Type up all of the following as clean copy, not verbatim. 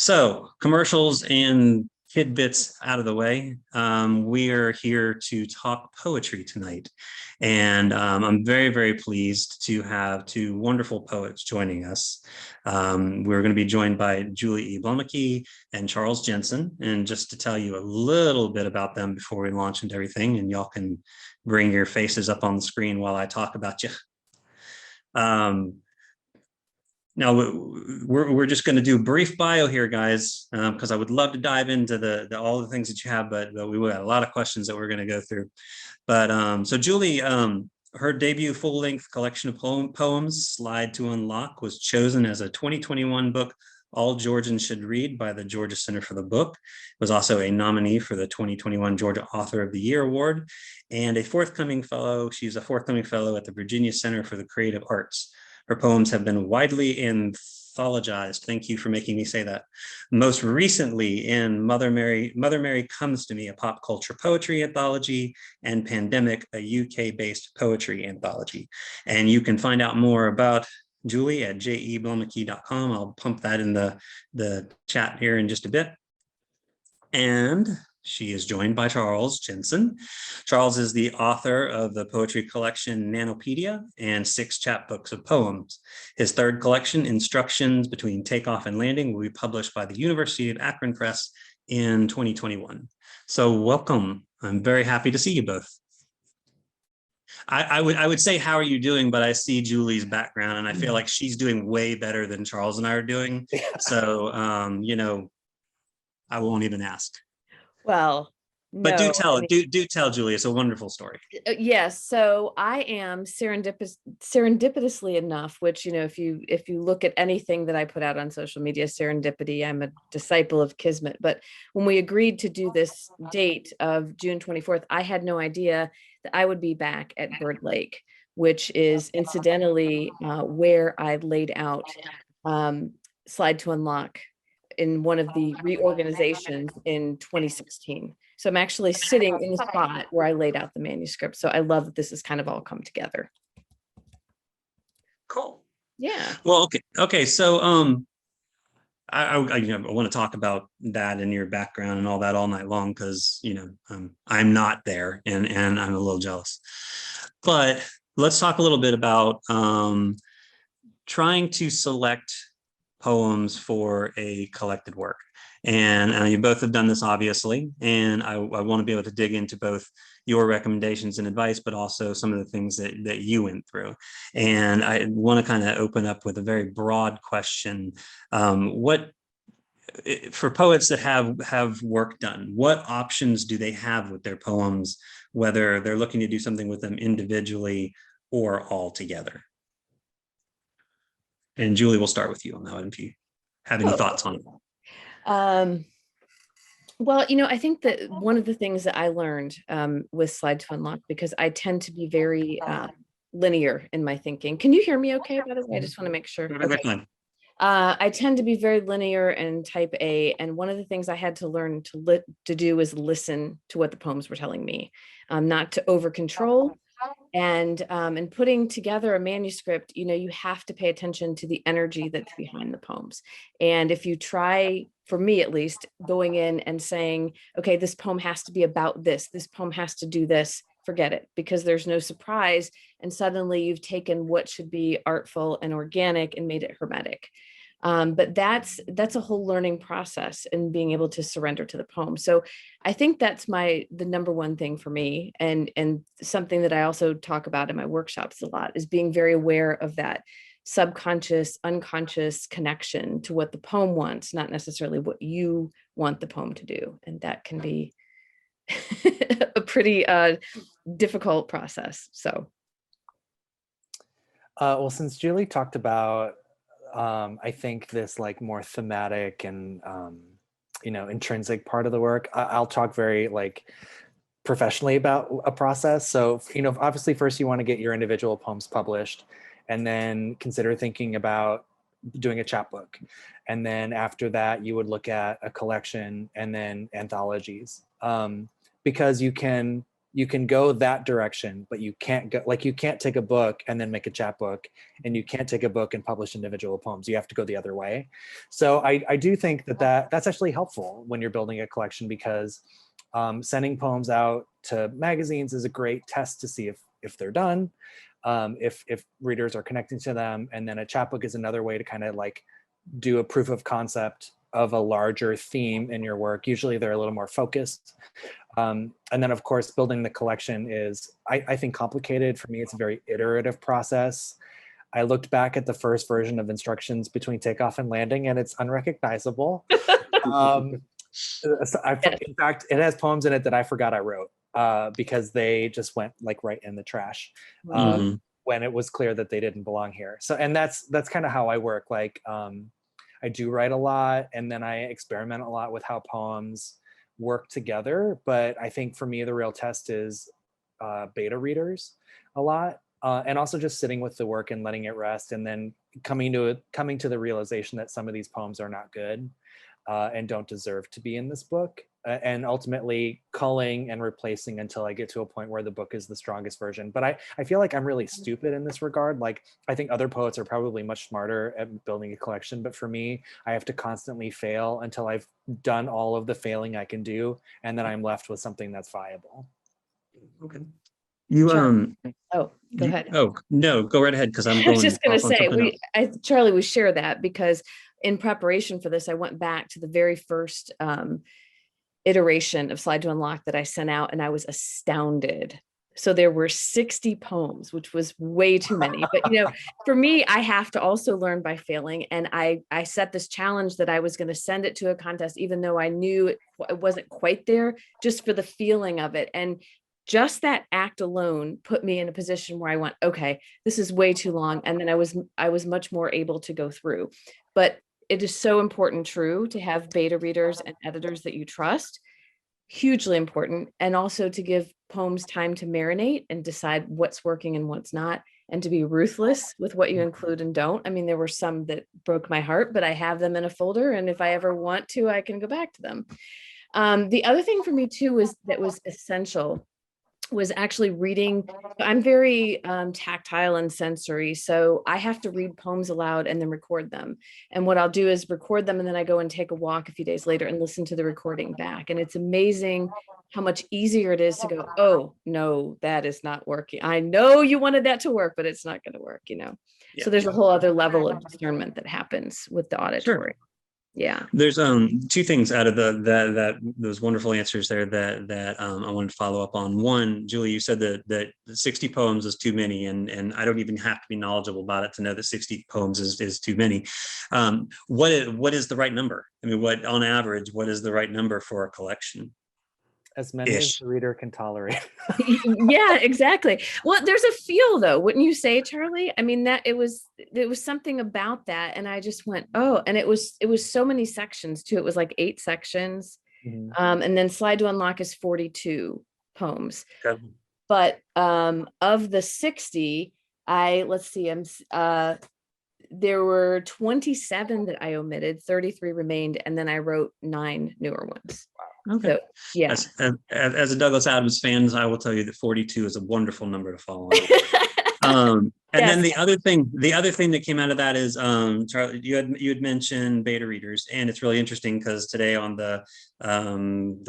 So commercials and tidbits out of the way. We are here to talk poetry tonight. And I'm very, very pleased to have two wonderful poets joining us. We're going to be joined by Julie E. Bloemeke and Charles Jensen. And just to tell you a little bit about them before we launch into everything, and y'all can bring your faces up on the screen while I talk about you. Now, we're just going to do a brief bio here, guys, because I would love to dive into all the things that you have, but we got a lot of questions that we're going to go through. But so Julie, her debut full-length collection of poems, Slide to Unlock, was chosen as a 2021 book all Georgians should read by the Georgia Center for the Book. It was also a nominee for the 2021 Georgia Author of the Year Award, and a forthcoming fellow. She's a forthcoming fellow at the Virginia Center for the Creative Arts. Her poems have been widely anthologized. Thank you for making me say that. Most recently in Mother Mary Comes to Me, a pop culture poetry anthology, and Pandemic, a UK-based poetry anthology. And you can find out more about Julie at jeblomeke.com. I'll pump that in the chat here in just a bit. And she is joined by Charles Jensen. Charles is the author of the poetry collection Nanopedia and 6 chapbooks of poems. His third collection, Instructions Between Takeoff and Landing, will be published by the University of Akron Press in 2021. So welcome. I'm very happy to see you both. I would say, how are you doing? But I see Julie's background and I feel like she's doing way better than Charles and I are doing. So, I won't even ask. Well, but do tell Julie. It's a wonderful story. Yes. So I am serendipitously enough, which, if you look at anything that I put out on social media, serendipity, I'm a disciple of Kismet. But when we agreed to do this date of June 24th, I had no idea that I would be back at Bird Lake, which is incidentally where I laid out Slide to Unlock in one of the reorganizations in 2016. So I'm actually sitting in the spot where I laid out the manuscript. So I love that this has kind of all come together. Cool. Yeah. Well, okay. So I want to talk about that and your background and all that all night long, because I'm not there and I'm a little jealous. But let's talk a little bit about trying to select poems for a collected work. And you both have done this, obviously, and I want to be able to dig into both your recommendations and advice, but also some of the things that you went through. And I want to kind of open up with a very broad question. What, for poets that have work done, what options do they have with their poems, whether they're looking to do something with them individually or all together? And Julie, we'll start with you on that one if you have any thoughts on it. Well, I think that one of the things that I learned with Slide to Unlock, because I tend to be very linear in my thinking. Can you hear me okay, by the way? I just want to make sure. Okay. I tend to be very linear and type A. And one of the things I had to learn to do is listen to what the poems were telling me, not to over control. And in putting together a manuscript, you have to pay attention to the energy that's behind the poems. And if you try, for me at least, going in and saying, okay, this poem has to be about this poem has to do this, forget it, because there's no surprise. And suddenly you've taken what should be artful and organic and made it hermetic. But that's a whole learning process and being able to surrender to the poem. So I think that's the number one thing for me, and something that I also talk about in my workshops a lot is being very aware of that subconscious, unconscious connection to what the poem wants, not necessarily what you want the poem to do. And that can be a pretty difficult process. So. Well, since Julie talked about I think this more thematic and intrinsic part of the work, I'll talk very professionally about a process. So obviously first you want to get your individual poems published, and then consider thinking about doing a chapbook, and then after that you would look at a collection and then anthologies, because you can you can go that direction, but you can't go, like, you can't take a book and then make a chapbook, and you can't take a book and publish individual poems. You have to go the other way. So I do think that's actually helpful when you're building a collection, because sending poems out to magazines is a great test to see if they're done, if readers are connecting to them. And then a chapbook is another way to kind of like do a proof of concept of a larger theme in your work. Usually they're a little more focused. And then of course, building the collection is, I think, complicated. For me, it's a very iterative process. I looked back at the first version of instructions between takeoff and landing, and it's unrecognizable. In fact, it has poems in it that I forgot I wrote because they just went like right in the trash when it was clear that they didn't belong here. So, and that's kind of how I work. Like, I do write a lot, and then I experiment a lot with how poems work together. But I think for me, the real test is beta readers a lot, and also just sitting with the work and letting it rest, and then coming to the realization that some of these poems are not good and don't deserve to be in this book, and ultimately culling and replacing until I get to a point where the book is the strongest version. But I feel like I'm really stupid in this regard. Like, I think other poets are probably much smarter at building a collection, but for me, I have to constantly fail until I've done all of the failing I can do, and then I'm left with something that's viable. Okay. You Oh, go ahead. Oh no, go right ahead, because I'm going. I was just going to say, Charlie, we share that because in preparation for this, I went back to the very first iteration of Slide to Unlock that I sent out, and I was astounded. So there were 60 poems, which was way too many. But, you know, for me, I have to also learn by failing. And I set this challenge that I was going to send it to a contest, even though I knew it wasn't quite there, just for the feeling of it. And just that act alone put me in a position where I went, okay, this is way too long. And then I was much more able to go through. But it is so important, true, to have beta readers and editors that you trust. Hugely important. And also to give poems time to marinate and decide what's working and what's not, and to be ruthless with what you include and don't. I mean, there were some that broke my heart, but I have them in a folder, and if I ever want to, I can go back to them. The other thing for me too was essential was actually reading. I'm very tactile and sensory, so I have to read poems aloud and then record them. And what I'll do is record them, and then I go and take a walk a few days later and listen to the recording back. And it's amazing how much easier it is to go, oh no, that is not working. I know you wanted that to work, but it's not going to work, you know. Yeah. So there's a whole other level of discernment that happens with the auditory. Sure. Yeah. There's two things out of those wonderful answers there that I wanted to follow up on. One, Julie, you said that 60 poems is too many, and I don't even have to be knowledgeable about it to know that 60 poems is too many. What is the right number? I mean, what on average, what is the right number for a collection? As many as the reader can tolerate. Yeah, exactly. Well, there's a feel though, wouldn't you say, Charlie? I mean, that it was something about that, and I just went, oh, and it was so many sections too. It was like 8 sections, and then Slide to Unlock is 42 poems. Okay. But of the 60, there were 27 that I omitted, 33 remained, and then I wrote 9 newer ones. Okay. So, yeah. As a Douglas Adams fan, I will tell you that 42 is a wonderful number to follow. And yes. Then the other thing that came out of that is, Charlie, you had mentioned beta readers, and it's really interesting because today on the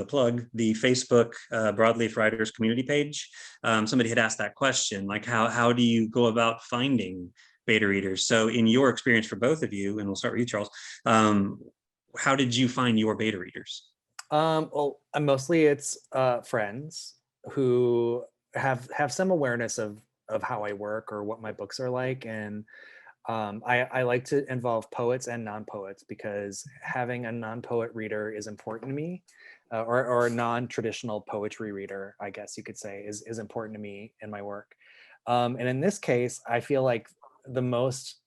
plug, the Facebook Broadleaf Writers community page, somebody had asked that question, like how do you go about finding beta readers? So in your experience for both of you, and we'll start with you, Charles, how did you find your beta readers? Well, mostly it's friends who have some awareness of how I work or what my books are like, and I like to involve poets and non-poets, because having a non-poet reader is important to me, or a non-traditional poetry reader, I guess you could say, is important to me in my work. And in this case, I feel like the most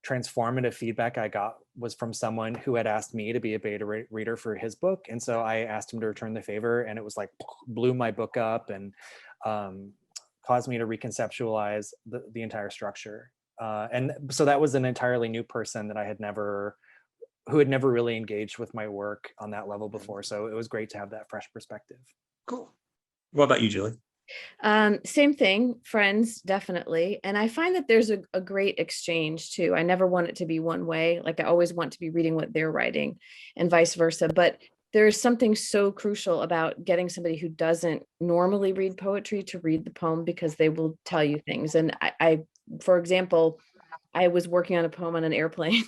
transformative feedback I got was from someone who had asked me to be a beta reader for his book. And so I asked him to return the favor, and it was like blew my book up and caused me to reconceptualize the entire structure. And so that was an entirely new person that who had never really engaged with my work on that level before. So it was great to have that fresh perspective. Cool. What about you, Julie? Same thing, friends, definitely. And I find that there's a great exchange too. I never want it to be one way. Like I always want to be reading what they're writing and vice versa. But there's something so crucial about getting somebody who doesn't normally read poetry to read the poem, because they will tell you things. And for example, I was working on a poem on an airplane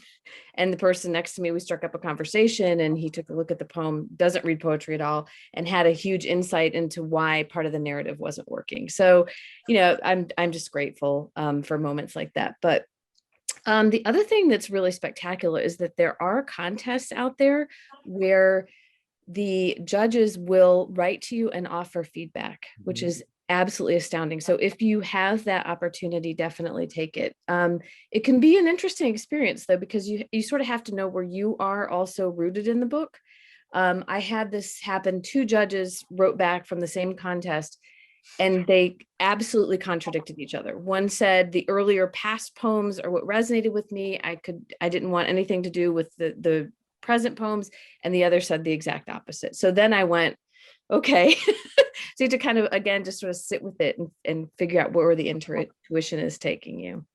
and the person next to me, we struck up a conversation and he took a look at the poem, doesn't read poetry at all, and had a huge insight into why part of the narrative wasn't working. So, I'm just grateful for moments like that. But the other thing that's really spectacular is that there are contests out there where the judges will write to you and offer feedback, which is absolutely astounding. So if you have that opportunity, definitely take it. It can be an interesting experience though, because you sort of have to know where you are also rooted in the book. I had this happen. 2 judges wrote back from the same contest and they absolutely contradicted each other. One said the earlier past poems are what resonated with me. I didn't want anything to do with the present poems, and the other said the exact opposite. So then I went, okay. So you have to kind of, again, just sort of sit with it and figure out where the intuition is taking you.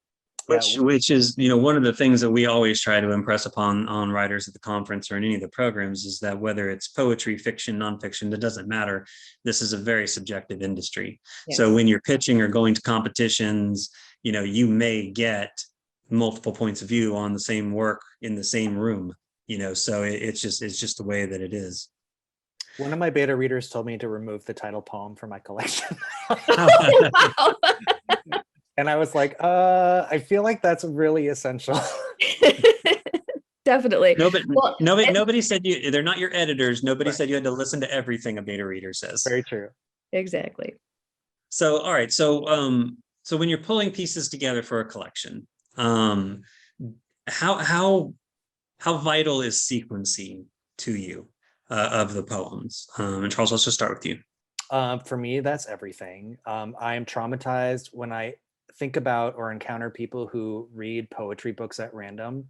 Which is, one of the things that we always try to impress upon on writers at the conference or in any of the programs is that whether it's poetry, fiction, nonfiction, it doesn't matter. This is a very subjective industry. Yes. So when you're pitching or going to competitions, you may get multiple points of view on the same work in the same room. So it's just the way that it is. One of my beta readers told me to remove the title poem from my collection. And I was like, I feel like that's really essential. Definitely. Nobody said they're not your editors. Nobody said you had to listen to everything a beta reader says. Very true. Exactly. So, all right. So when you're pulling pieces together for a collection, how vital is sequencing to you of the poems? And Charles, let's just start with you. For me, that's everything. I am traumatized when I think about or encounter people who read poetry books at random.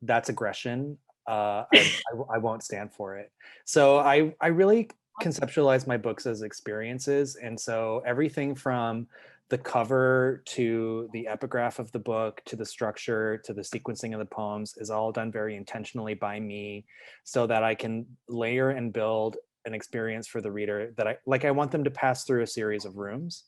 That's aggression. I won't stand for it. So I really conceptualize my books as experiences. And so everything from the cover to the epigraph of the book to the structure to the sequencing of the poems is all done very intentionally by me, so that I can layer and build an experience for the reader that I want them to pass through a series of rooms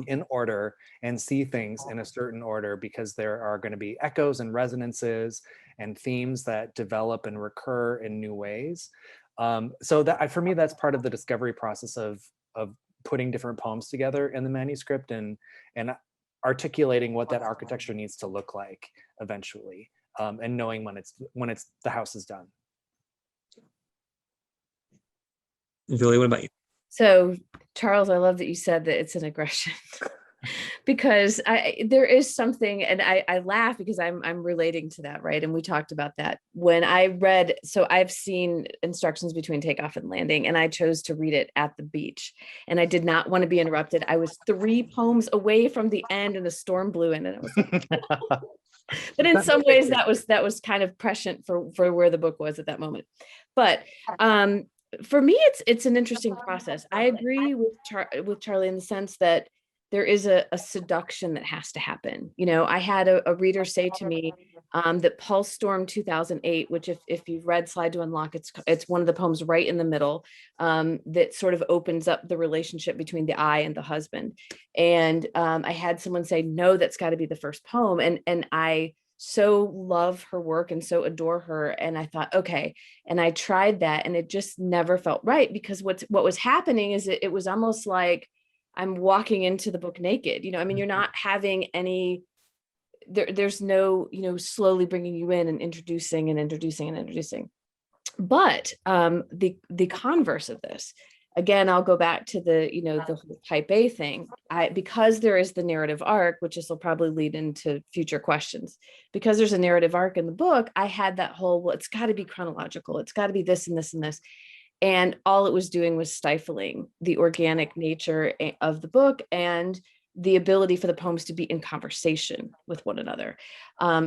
in order and see things in a certain order, because there are going to be echoes and resonances and themes that develop and recur in new ways. So that for me, that's part of the discovery process of putting different poems together in the manuscript and articulating what that architecture needs to look like eventually, and knowing when the house is done. Julie, what about you? So, Charles, I love that you said that it's an aggression because there is something, and I laugh because I'm relating to that, right? And we talked about that when I read. So I've seen Instructions Between Takeoff and Landing, and I chose to read it at the beach, and I did not want to be interrupted. I was 3 poems away from the end, and the storm blew in, and it was like, but in some ways that was kind of prescient for where the book was at that moment. But for me, it's an interesting process. I agree with Charlie in the sense that there is a seduction that has to happen. I had a reader say to me that Pulse Storm 2008, which if you've read Slide to Unlock, it's one of the poems right in the middle that sort of opens up the relationship between the I and the husband. And I had someone say, no, that's got to be the first poem. And I so love her work and so adore her. And I thought, okay. And I tried that and it just never felt right, because what was happening is it was almost like I'm walking into the book naked. You're not having any, there's no, slowly bringing you in and introducing. But the converse of this, again, I'll go back to the whole type A thing. Because there is the narrative arc, which this will probably lead into future questions, because there's a narrative arc in the book, I had that whole, well, it's got to be chronological. It's got to be this and this and this. And all it was doing was stifling the organic nature of the book and the ability for the poems to be in conversation with one another.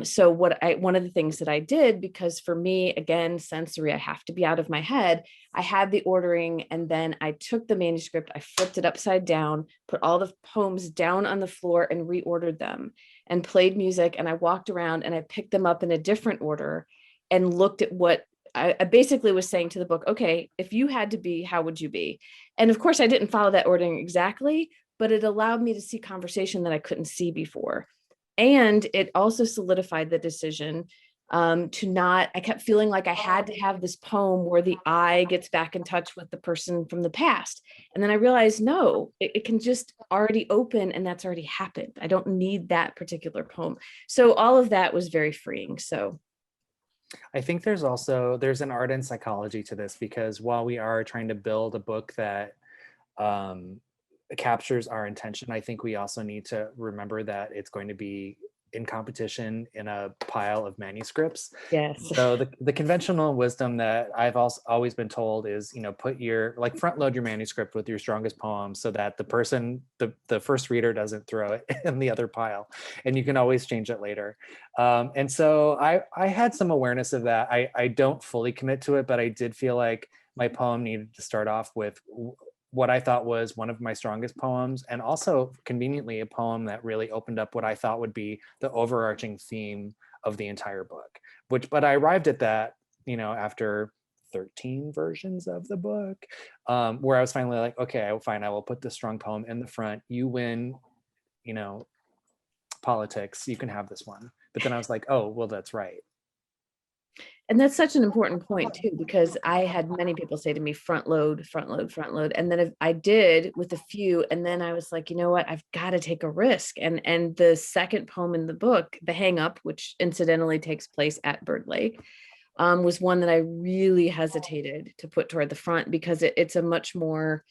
So one of the things that I did, because for me, again, sensory, I have to be out of my head, I had the ordering, and then I took the manuscript, I flipped it upside down, put all the poems down on the floor and reordered them, and played music, and I walked around and I picked them up in a different order and looked at what I basically was saying to the book, okay, if you had to be, how would you be? And of course I didn't follow that ordering exactly, but it allowed me to see conversation that I couldn't see before. And it also solidified the decision to not, I kept feeling like I had to have this poem where the I gets back in touch with the person from the past. And then I realized, no, it can just already open, and that's already happened. I don't need that particular poem. So all of that was very freeing. So I think there's an art and psychology to this, because while we are trying to build a book that captures our intention, I think we also need to remember that it's going to be in competition in a pile of manuscripts. yes. So the conventional wisdom that I've also always been told is, put front load your manuscript with your strongest poems, so that the first reader doesn't throw it in the other pile, and you can always change it later. And so I had some awareness of that. I don't fully commit to it, but I did feel like my poem needed to start off with what I thought was one of my strongest poems, and also conveniently a poem that really opened up what I thought would be the overarching theme of the entire book. But I arrived at that, after 13 versions of the book, where I was finally like, okay, fine, I will put this strong poem in the front. You win, politics, you can have this one. But then I was like, oh, well, that's right. And that's such an important point too, because I had many people say to me, front load, front load, front load. And then if I did with a few, and then I was like, you know what, I've got to take a risk. And the second poem in the book, The Hang Up, which incidentally takes place at Bird Lake, was one that I really hesitated to put toward the front, because it's a much more,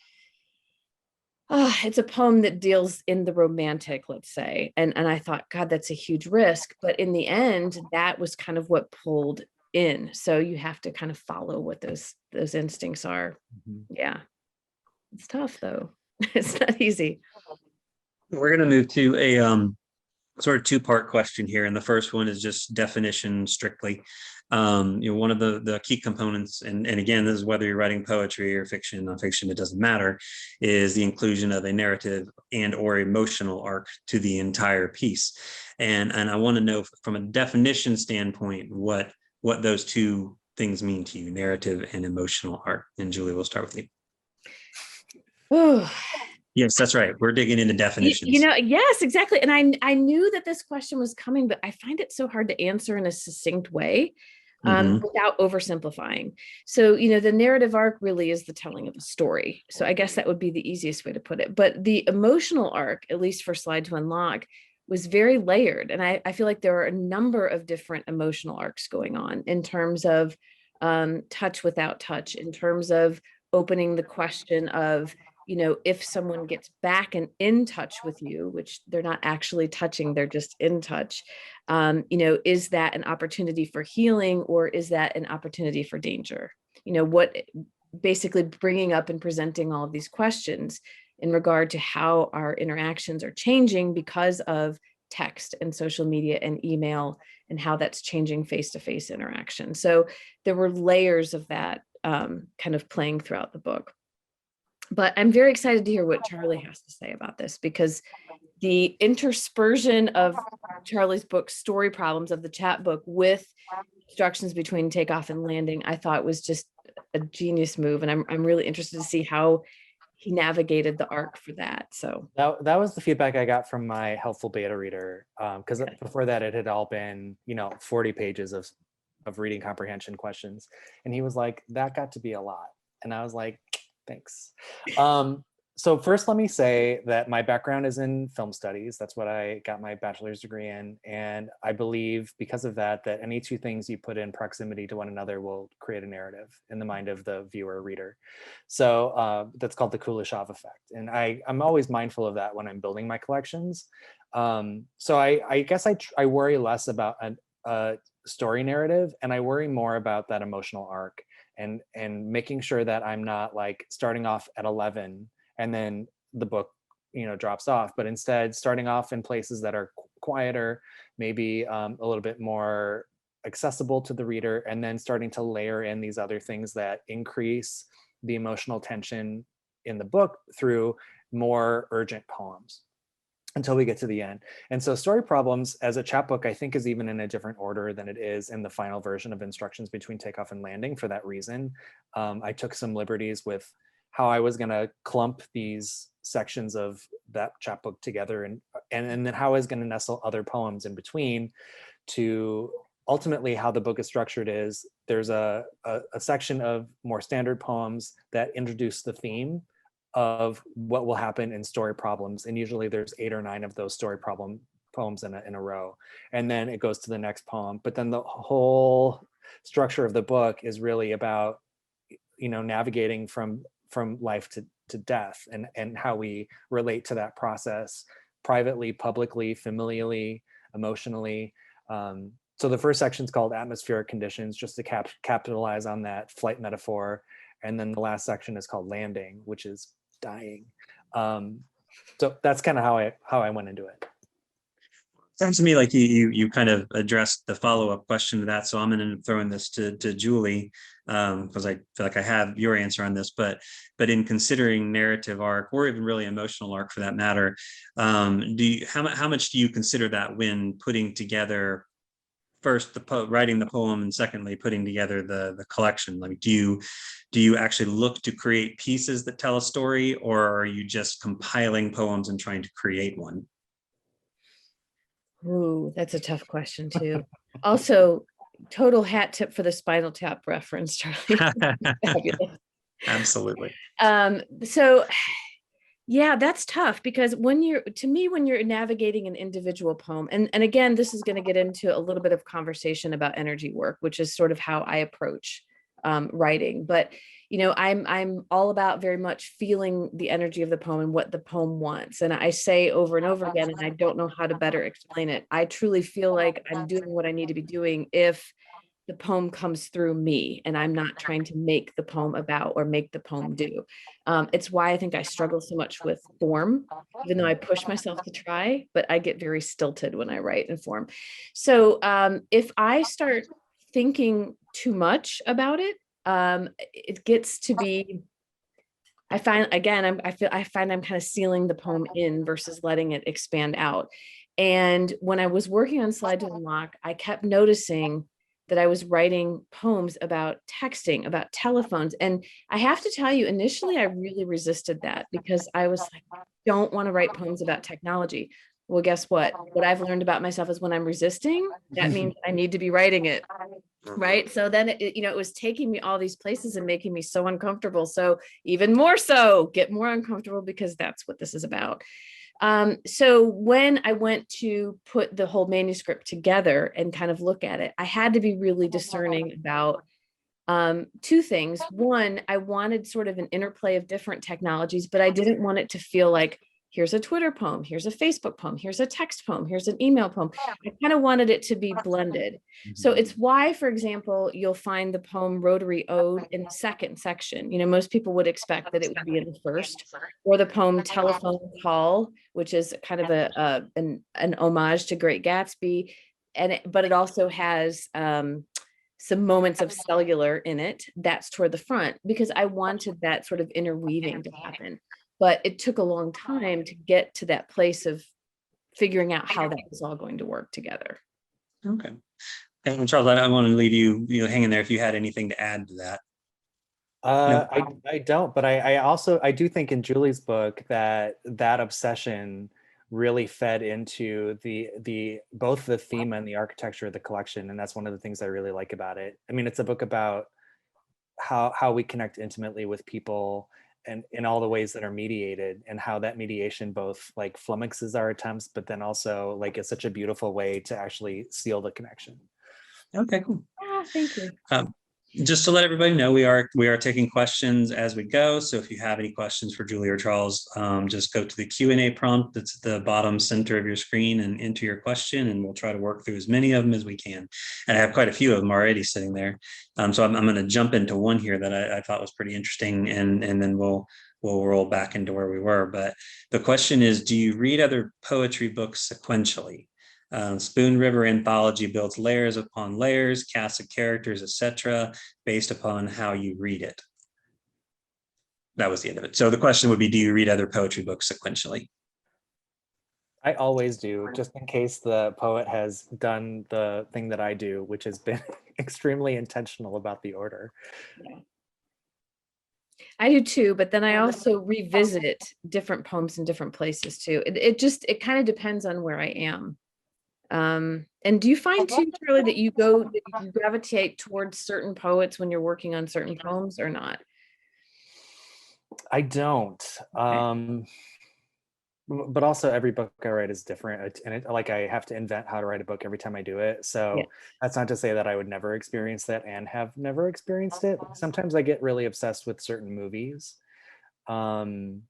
it's a poem that deals in the romantic, let's say. And I thought, God, that's a huge risk. But in the end, that was kind of what pulled in. So you have to kind of follow what those instincts are. Mm-hmm. Yeah. It's tough though. It's not easy. We're going to move to a sort of two-part question here. And the first one is just definition strictly. One of the key components, and again, this is whether you're writing poetry or fiction, nonfiction, it doesn't matter, is the inclusion of a narrative and or emotional arc to the entire piece. And I want to know from a definition standpoint, what those two things mean to you, narrative and emotional arc. And Julie, we'll start with you. Oh, yes, that's right. We're digging into definitions. Yes, exactly. And I knew that this question was coming, but I find it so hard to answer in a succinct way without oversimplifying. So, the narrative arc really is the telling of a story. So I guess that would be the easiest way to put it. But the emotional arc, at least for Slide to Unlock, was very layered. And I feel like there are a number of different emotional arcs going on in terms of touch without touch, in terms of opening the question of, if someone gets back and in touch with you, which they're not actually touching, they're just in touch, is that an opportunity for healing, or is that an opportunity for danger? What basically bringing up and presenting all of these questions in regard to how our interactions are changing because of text and social media and email, and how that's changing face-to-face interaction. So there were layers of that kind of playing throughout the book. But I'm very excited to hear what Charlie has to say about this, because the interspersion of Charlie's book, Story Problems, of the chat book with instructions between takeoff and landing, I thought was just a genius move. And I'm really interested to see how he navigated the arc for that. So that was the feedback I got from my helpful beta reader, because before that it had all been 40 pages of reading comprehension questions, and he was like, that got to be a lot. And I was like, thanks. So first, let me say that my background is in film studies. That's what I got my bachelor's degree in. And I believe because of that any two things you put in proximity to one another will create a narrative in the mind of the viewer or reader. So that's called the Kuleshov effect. And I'm always mindful of that when I'm building my collections. So I guess I worry less about a story narrative, and I worry more about that emotional arc, and making sure that I'm not like starting off at 11 and then the book drops off, but instead starting off in places that are quieter, maybe a little bit more accessible to the reader, and then starting to layer in these other things that increase the emotional tension in the book through more urgent poems until we get to the end. And so Story Problems as a chapbook, I think, is even in a different order than it is in the final version of Instructions Between Takeoff and Landing for that reason. I took some liberties with how I was going to clump these sections of that chapbook together, and then how I was going to nestle other poems in between to ultimately how the book is structured is there's a section of more standard poems that introduce the theme of what will happen in Story Problems. And usually there's 8 or 9 of those story problem poems in a row. And then it goes to the next poem. But then the whole structure of the book is really about, navigating from life to death and how we relate to that process privately, publicly, familially, emotionally. So the first section is called Atmospheric Conditions, just to capitalize on that flight metaphor. And then the last section is called Landing, which is dying. So that's kind of how I went into it. Sounds to me like you kind of addressed the follow-up question to that. So I'm going to throw in this to Julie, because I feel like I have your answer on this, but in considering narrative arc, or even really emotional arc for that matter, how much do you consider that when putting together first writing the poem, and secondly putting together the collection? Like, do you actually look to create pieces that tell a story, or are you just compiling poems and trying to create one? Ooh, that's a tough question too. Also, total hat tip for the Spinal Tap reference, Charlie. Fabulous. Absolutely. So yeah, that's tough, because when you're navigating an individual poem, and again, this is going to get into a little bit of conversation about energy work, which is sort of how I approach writing. But I'm all about very much feeling the energy of the poem and what the poem wants. And I say over and over again, and I don't know how to better explain it, I truly feel like I'm doing what I need to be doing if the poem comes through me and I'm not trying to make the poem about or make the poem do. It's why I think I struggle so much with form, even though I push myself to try, but I get very stilted when I write in form. So if I start thinking too much about it, it gets to be, I find I'm kind of sealing the poem in versus letting it expand out. And when I was working on Slide to Unlock, I kept noticing that I was writing poems about texting, about telephones. And I have to tell you, initially, I really resisted that, because I was like, I don't want to write poems about technology. Well, guess what? What I've learned about myself is when I'm resisting, that means I need to be writing it. Right. So then it was taking me all these places and making me so uncomfortable. So even more so, get more uncomfortable, because that's what this is about. So when I went to put the whole manuscript together and kind of look at it, I had to be really discerning about 2 things. One, I wanted sort of an interplay of different technologies, but I didn't want it to feel like, here's a Twitter poem, here's a Facebook poem, here's a text poem, here's an email poem. I kind of wanted it to be blended. So it's why, for example, you'll find the poem Rotary Ode in the second section. Most people would expect that it would be in the first, or the poem Telephone Call, which is kind of an homage to Great Gatsby. But it also has some moments of cellular in it. That's toward the front, because I wanted that sort of interweaving to happen. But it took a long time to get to that place of figuring out how that was all going to work together. Okay. And Charles, I want to leave you hanging there if you had anything to add to that. No. I don't, but I do think in Julie's book that obsession really fed into the both the theme and the architecture of the collection. And that's one of the things I really like about it. I mean, it's a book about how we connect intimately with people, and in all the ways that are mediated, and how that mediation both like flummoxes our attempts, but then also like it's such a beautiful way to actually seal the connection. Okay, cool. Thank you. Just to let everybody know, we are taking questions as we go. So if you have any questions for Julie or Charles, just go to the Q&A prompt that's at the bottom center of your screen and enter your question, and we'll try to work through as many of them as we can. And I have quite a few of them already sitting there. So I'm going to jump into one here that I thought was pretty interesting, and then we'll roll back into where we were. But the question is, do you read other poetry books sequentially? Spoon River Anthology builds layers upon layers, casts of characters, etc., based upon how you read it. That was the end of it. So the question would be, do you read other poetry books sequentially? I always do, just in case the poet has done the thing that I do, which has been extremely intentional about the order. Yeah. I do too, but then I also revisit different poems in different places too. It kind of depends on where I am. And do you find too, Charlie, that you gravitate towards certain poets when you're working on certain poems or not? I don't. Okay. But also every book I write is different, and like I have to invent how to write a book every time I do it. So Yeah. that's not to say that I would never experience that and have never experienced it. Sometimes I get really obsessed with certain movies. When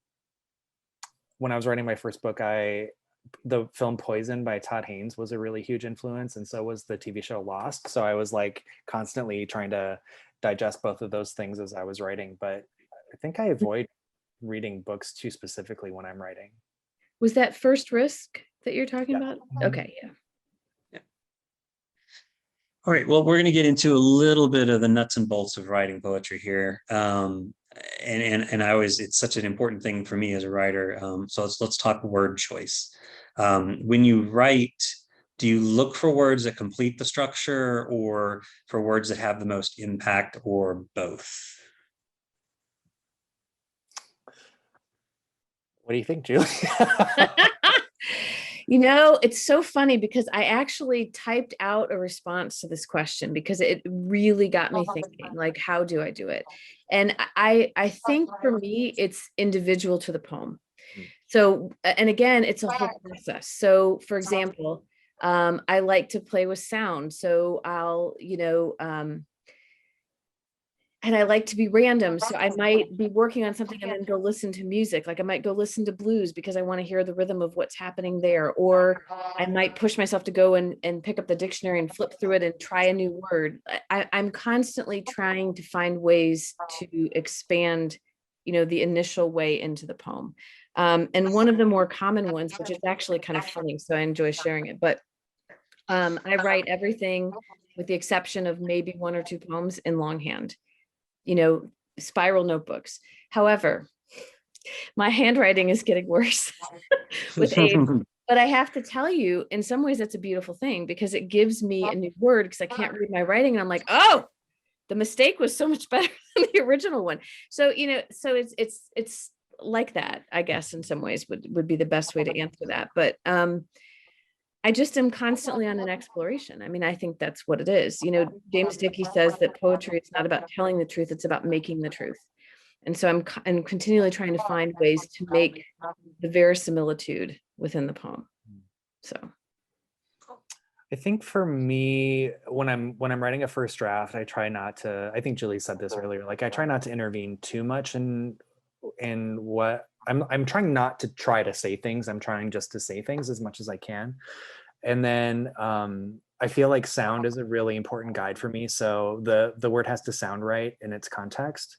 I was writing my first book, the film Poison by Todd Haynes was a really huge influence, and so was the TV show Lost. So I was like constantly trying to digest both of those things as I was writing, but I think I avoid reading books too specifically when I'm writing. Was that First Risk that you're talking about? Okay, yeah. All right, well, we're going to get into a little bit of the nuts and bolts of writing poetry here. And I always, it's such an important thing for me as a writer. So let's talk word choice. When you write, do you look for words that complete the structure, or for words that have the most impact, or both? What do you think, Julie? You know, it's so funny because I actually typed out a response to this question because it really got me thinking, like, how do I do it? And I think for me, it's individual to the poem. So, and again, it's a whole process. So for example, I like to play with sound. So I'll, and I like to be random. So I might be working on something and then go listen to music. Like I might go listen to blues because I want to hear the rhythm of what's happening there. Or I might push myself to go and pick up the dictionary and flip through it and try a new word. I'm constantly trying to find ways to expand, the initial way into the poem. And one of the more common ones, which is actually kind of funny, so I enjoy sharing it, but I write everything with the exception of maybe one or two poems in longhand. Spiral notebooks. However, my handwriting is getting worse with age. But I have to tell you, in some ways, that's a beautiful thing because it gives me a new word because I can't read my writing. And I'm like, oh, the mistake was so much better than the original one. So, so it's like that, I guess, in some ways would be the best way to answer that. But I just am constantly on an exploration. I mean, I think that's what it is. James Dickey says that poetry is not about telling the truth, it's about making the truth. And so I'm continually trying to find ways to make the verisimilitude within the poem. So I think for me, when I'm writing a first draft, I try not to, I think Julie said this earlier, like I try not to intervene too much in what I'm trying not to try to say things. I'm trying just to say things as much as I can. And then I feel like sound is a really important guide for me. So the word has to sound right in its context.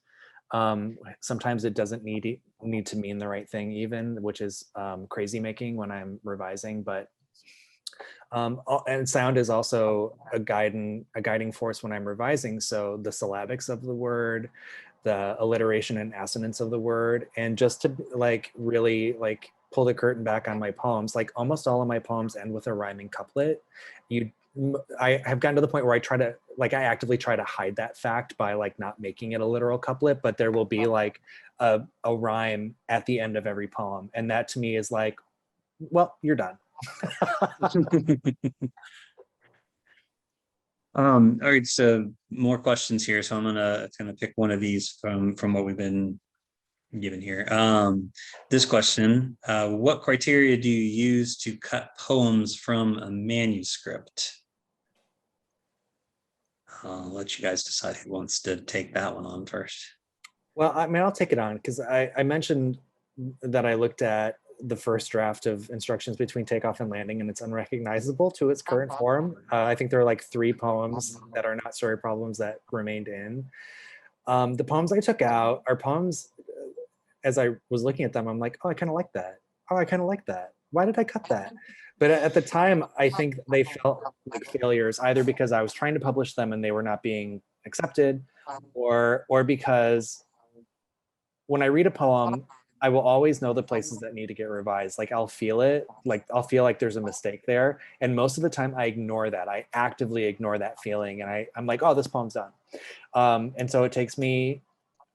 Sometimes it doesn't need to mean the right thing even, which is crazy making when I'm revising, but and sound is also a guiding force when I'm revising. So the syllabics of the word, the alliteration and assonance of the word, and just to really pull the curtain back on my poems, like almost all of my poems end with a rhyming couplet. I have gotten to the point where I actively try to hide that fact by not making it a literal couplet, but there will be a rhyme at the end of every poem. And that to me is well, you're done. All right, so more questions here. So I'm gonna pick one of these from what we've been given here. This question: what criteria do you use to cut poems from a manuscript? I'll let you guys decide who wants to take that one on first. Well, I mean, I'll take it on because I mentioned that I looked at the first draft of instructions between takeoff and landing, and it's unrecognizable to its current form. I think there are like 3 poems that are not story problems that remained in. The poems I took out are poems, as I was looking at them, I'm like, oh, I kind of like that. Oh, I kind of like that. Why did I cut that? But at the time, I think they felt like failures, either because I was trying to publish them and they were not being accepted, or because when I read a poem, I will always know the places that need to get revised. Like I'll feel it, like I'll feel like there's a mistake there. And most of the time I ignore that. I actively ignore that feeling. And I'm like, oh, this poem's done. And so it takes me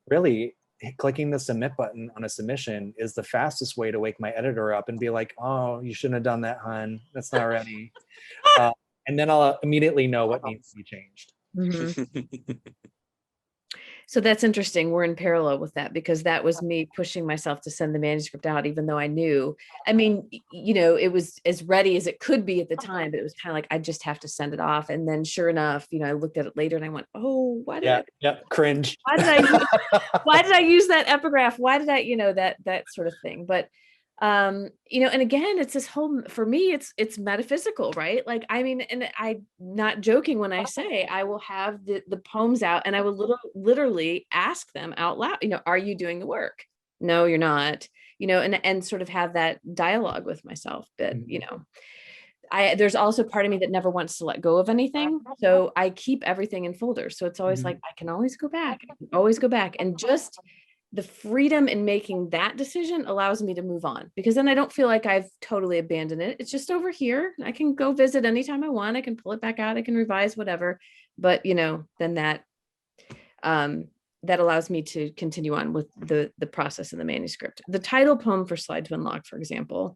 really clicking the submit button on a submission is the fastest way to wake my editor up and be like, oh, you shouldn't have done that, hon. That's not ready. And then I'll immediately know what needs to be changed. Mm-hmm. So that's interesting. We're in parallel with that because that was me pushing myself to send the manuscript out, even though I knew, I mean, you know, it was as ready as it could be at the time, but it was kind of like, I just have to send it off. And then sure enough, you know, I looked at it later and I went, oh, why did cringe. why did I use that epigraph? Why did I, you know, that sort of thing. But you know, and again, it's this whole, for me, it's metaphysical, right? Like, I mean, and I'm not joking when I say I will have the poems out and I will literally ask them out loud, you know, are you doing the work? No, you're not, you know, and sort of have that dialogue with myself. But, you know, there's also part of me that never wants to let go of anything. So I keep everything in folders. So it's always like, I can always go back, and just the freedom in making that decision allows me to move on, because then I don't feel like I've totally abandoned it. It's just over here. I can go visit anytime I want. I can pull it back out. I can revise whatever. But, you know, then that allows me to continue on with the process of the manuscript. The title poem for Slide to Unlock, for example,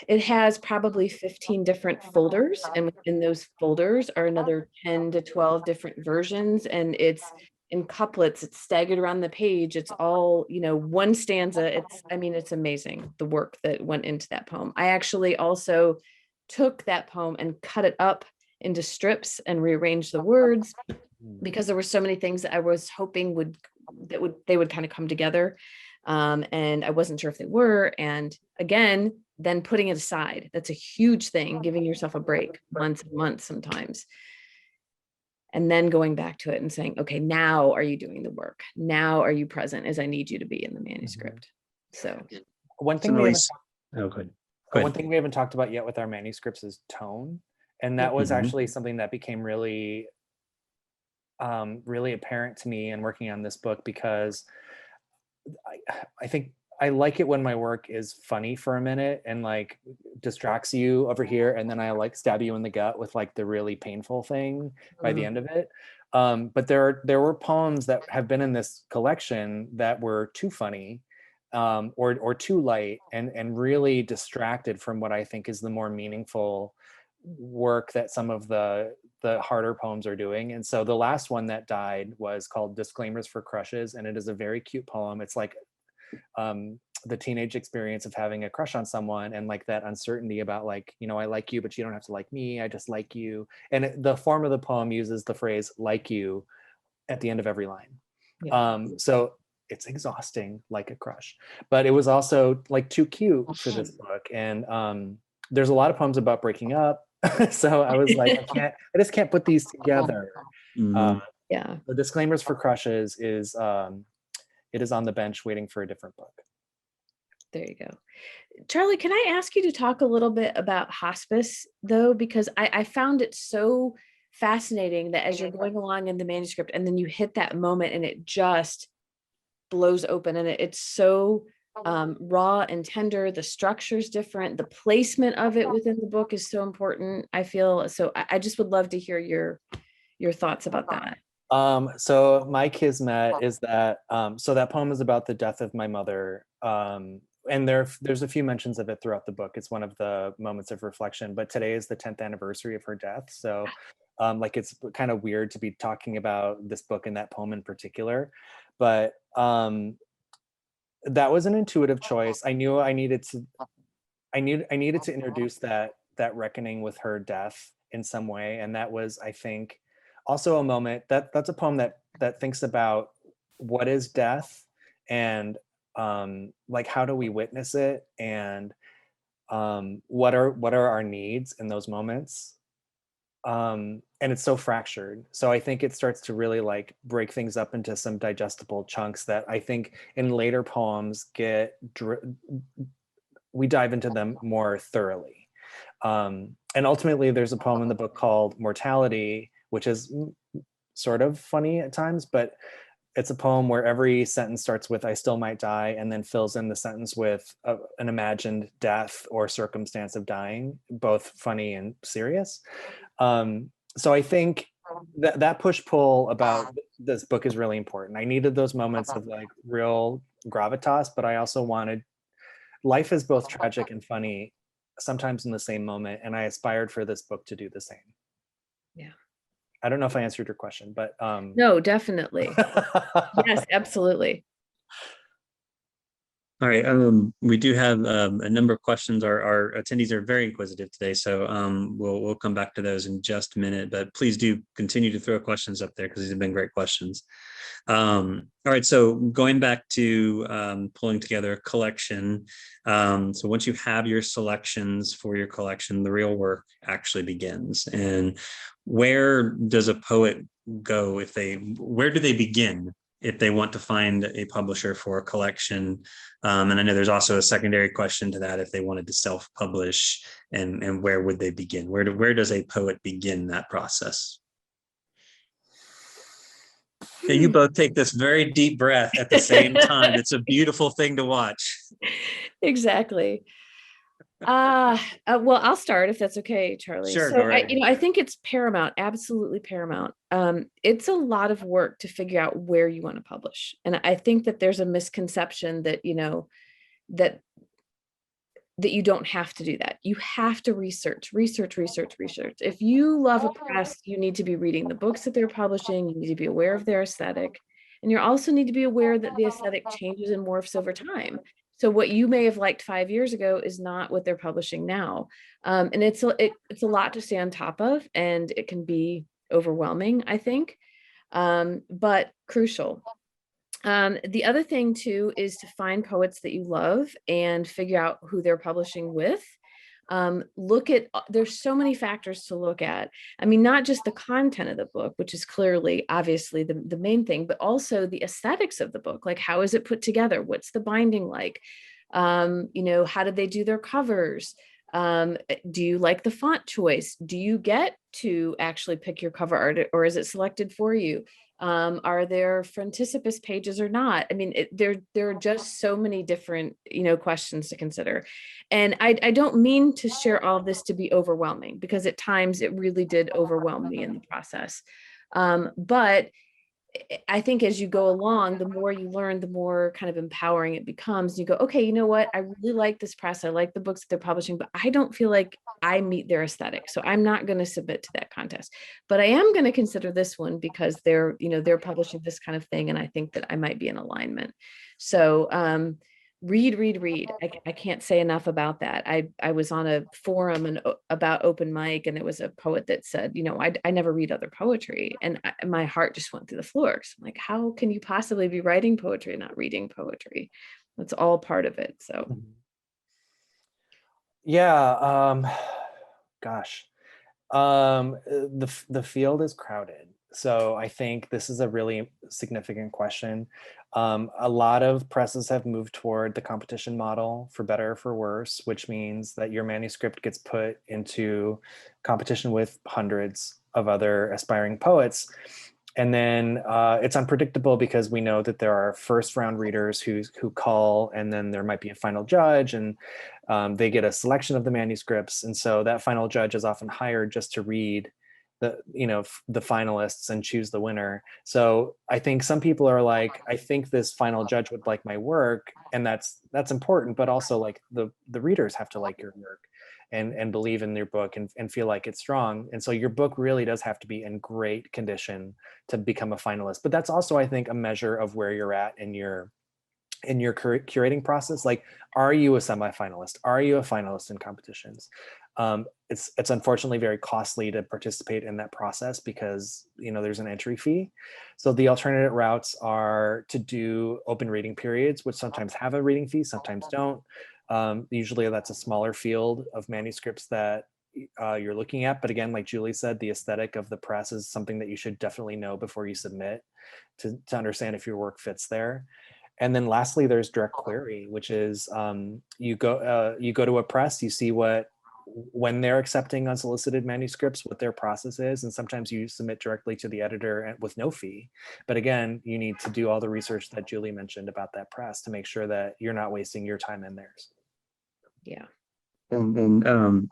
it has probably 15 different folders, and within those folders are another 10 to 12 different versions, and it's in couplets, it's staggered around the page. It's all, you know, one stanza. I mean, it's amazing the work that went into that poem. I actually also took that poem and cut it up into strips and rearranged the words because there were so many things that I was hoping they would kind of come together. And I wasn't sure if they were. And again, then putting it aside, that's a huge thing, giving yourself a break, months and months sometimes. And then going back to it and saying, okay, now are you doing the work? Now are you present as I need you to be in the manuscript? So one thing one thing we haven't talked about yet with our manuscripts is tone. And that was actually something that became really, really apparent to me in working on this book, because I think I like it when my work is funny for a minute and like distracts you over here, and then I like stab you in the gut with like the really painful thing by the end of it. But there were poems that have been in this collection that were too funny, or too light, and really distracted from what I think is the more meaningful work that some of the harder poems are doing. And so the last one that died was called Disclaimers for Crushes, and it is a very cute poem. It's like the teenage experience of having a crush on someone, and like that uncertainty about like, you know, I like you, but you don't have to like me. I just like you. And the form of the poem uses the phrase "like you" at the end of every line. Yeah. So it's exhausting, like a crush, but it was also like too cute for this book. And there's a lot of poems about breaking up. So I was like, I just can't put these together. Yeah. The Disclaimers for Crushes is it is on the bench waiting for a different book. There you go. Charlie, can I ask you to talk a little bit about hospice though? Because I found it so fascinating that as you're going along in the manuscript and then you hit that moment and it just blows open, and it's so raw and tender. The structure's different. The placement of it within the book is so important, I feel. So I just would love to hear your thoughts about that. So my kismet is that, so that poem is about the death of my mother. And there's a few mentions of it throughout the book. It's one of the moments of reflection, but today is the 10th anniversary of her death. So like it's kind of weird to be talking about this book and that poem in particular, but that was an intuitive choice. I knew I needed to introduce that reckoning with her death in some way. And that was, I think, also a moment that's a poem that thinks about what is death, and like how do we witness it, and what are our needs in those moments. And it's so fractured. So I think it starts to really like break things up into some digestible chunks that I think in later poems we dive into them more thoroughly. And ultimately there's a poem in the book called Mortality, which is sort of funny at times, but it's a poem where every sentence starts with "I still might die" and then fills in the sentence with an imagined death or circumstance of dying, both funny and serious. So I think that push-pull about this book is really important. I needed those moments of like real gravitas, but I also wanted, life is both tragic and funny sometimes in the same moment, and I aspired for this book to do the same. Yeah. I don't know if I answered your question, but no, definitely. Yes, absolutely. All right, we do have a number of questions. Our attendees are very inquisitive today, so we'll come back to those in just a minute. But please do continue to throw questions up there because these have been great questions. All right, so going back to pulling together a collection. So once you have your selections for your collection, the real work actually begins. And where does a poet go where do they begin if they want to find a publisher for a collection? And I know there's also a secondary question to that, if they wanted to self-publish, and where would they begin? Where does a poet begin that process? Yeah, you both take this very deep breath at the same time. It's a beautiful thing to watch. Exactly. Well, I'll start if that's okay, Charlie. Sure, So go right ahead. I think it's paramount, absolutely paramount. It's a lot of work to figure out where you want to publish. And I think that there's a misconception that, that you don't have to do that. You have to research. If you love a press, you need to be reading the books that they're publishing. You need to be aware of their aesthetic. And you also need to be aware that the aesthetic changes and morphs over time. So what you may have liked 5 years ago is not what they're publishing now. And it's a lot to stay on top of, and it can be overwhelming, I think, but crucial. The other thing too is to find poets that you love and figure out who they're publishing with. There's so many factors to look at. I mean, not just the content of the book, which is clearly obviously the main thing, but also the aesthetics of the book. Like, how is it put together? What's the binding like? How did they do their covers? Do you like the font choice? Do you get to actually pick your cover art, or is it selected for you? Are there frontispiece pages or not? I mean, there are just so many different, questions to consider. And I don't mean to share all of this to be overwhelming, because at times it really did overwhelm me in the process. But I think as you go along, the more you learn, the more kind of empowering it becomes. You go, okay, you know what? I really like this press. I like the books that they're publishing, but I don't feel like I meet their aesthetic. So I'm not going to submit to that contest, but I am going to consider this one because they're publishing this kind of thing. And I think that I might be in alignment. So, read. I can't say enough about that. I was on a forum about open mic, and it was a poet that said, I never read other poetry, and my heart just went through the floor. So I'm like, how can you possibly be writing poetry and not reading poetry? That's all part of it. So yeah, gosh, the field is crowded. So I think this is a really significant question. A lot of presses have moved toward the competition model, for better or for worse, which means that your manuscript gets put into competition with hundreds of other aspiring poets. And then it's unpredictable, because we know that there are first round readers who call, and then there might be a final judge, and they get a selection of the manuscripts. And so that final judge is often hired just to read the finalists and choose the winner. So I think some people are like, I think this final judge would like my work, and that's important, but also like the readers have to like your work and believe in your book and feel like it's strong. And so your book really does have to be in great condition to become a finalist. But that's also, I think, a measure of where you're at in your in your curating process. Like, are you a semi-finalist? Are you a finalist in competitions? It's unfortunately very costly to participate in that process because, you know, there's an entry fee. So the alternative routes are to do open reading periods, which sometimes have a reading fee, sometimes don't. Usually that's a smaller field of manuscripts that you're looking at. But again, like Julie said, the aesthetic of the press is something that you should definitely know before you submit to understand if your work fits there. And then lastly, there's direct query, which is you go to a press, you see when they're accepting unsolicited manuscripts, what their process is, and sometimes you submit directly to the editor with no fee. But again, you need to do all the research that Julie mentioned about that press to make sure that you're not wasting your time and theirs. Yeah. And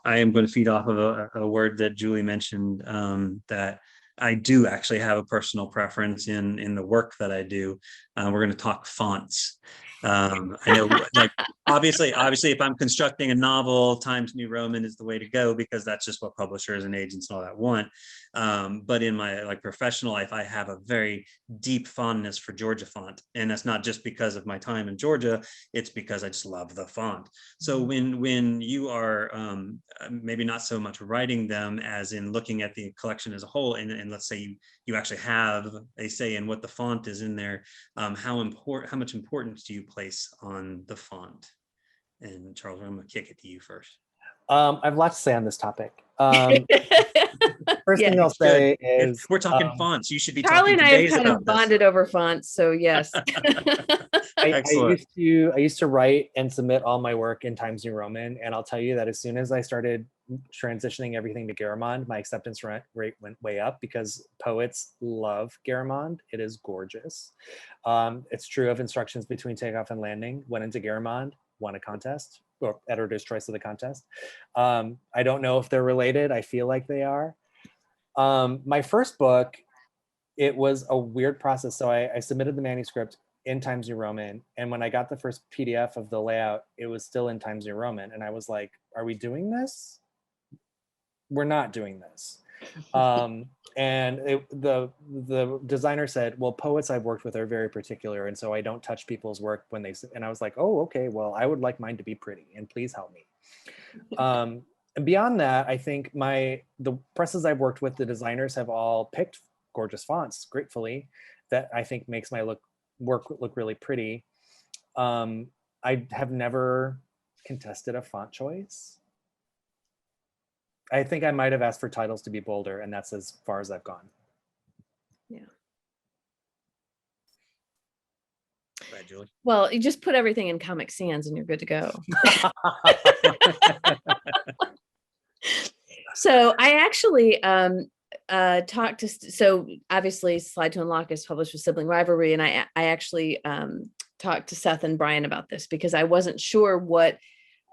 I am going to feed off of a word that Julie mentioned, that I do actually have a personal preference in the work that I do. We're going to talk fonts. I know, like, obviously, if I'm constructing a novel, Times New Roman is the way to go because that's just what publishers and agents and all that want. But in my like professional life, I have a very deep fondness for Georgia font, and that's not just because of my time in Georgia. It's because I just love the font. So when you are maybe not so much writing them as in looking at the collection as a whole, and let's say you actually have a say in what the font is in there, how much importance do you place on the font? And Charles, I'm going to kick it to you first. I have lots to say on this topic. First thing I'll say is we're talking fonts. You should be Charlie talking and I have kind of bonded this. over fonts, so yes. I used to write and submit all my work in Times New Roman, and I'll tell you that as soon as I started transitioning everything to Garamond, my acceptance rate went way up because poets love Garamond. It is gorgeous. It's true of Instructions Between Takeoff and Landing. Went into Garamond, won a contest, or editor's choice of the contest. I don't know if they're related. I feel like they are. My first book, it was a weird process. So I submitted the manuscript in Times New Roman. And when I got the first PDF of the layout, it was still in Times New Roman. And I was like, are we doing this? We're not doing this. And the designer said, well, poets I've worked with are very particular. And so I don't touch people's work when they, and I was like, oh, okay, well, I would like mine to be pretty and please help me. And beyond that, I think the presses I've worked with, the designers have all picked gorgeous fonts, gratefully, that I think makes my work look really pretty. I have never contested a font choice. I think I might have asked for titles to be bolder, and that's as far as I've gone. Yeah. Right, Julie. Well, you just put everything in Comic Sans and you're good to go. So I actually talked to, so obviously Slide to Unlock is published with Sibling Rivalry, and I actually talked to Seth and Brian about this because I wasn't sure what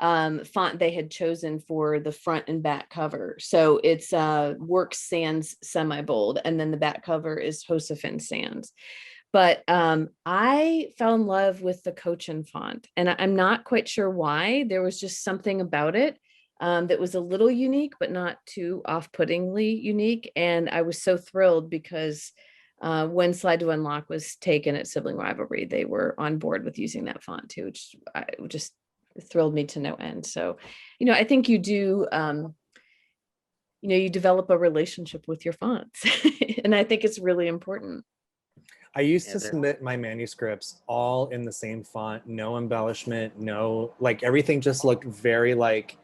font they had chosen for the front and back cover. So it's Works Sans semi-bold, and then the back cover is Josephine Sans. But I fell in love with the Cochin font, and I'm not quite sure why. There was just something about it that was a little unique, but not too off-puttingly unique. And I was so thrilled because when Slide to Unlock was taken at Sibling Rivalry, they were on board with using that font too, which just thrilled me to no end. So, you know, I think you do, you know, you develop a relationship with your fonts, and I think it's really important. I used to submit my manuscripts all in the same font, no embellishment, no, like everything just looked very like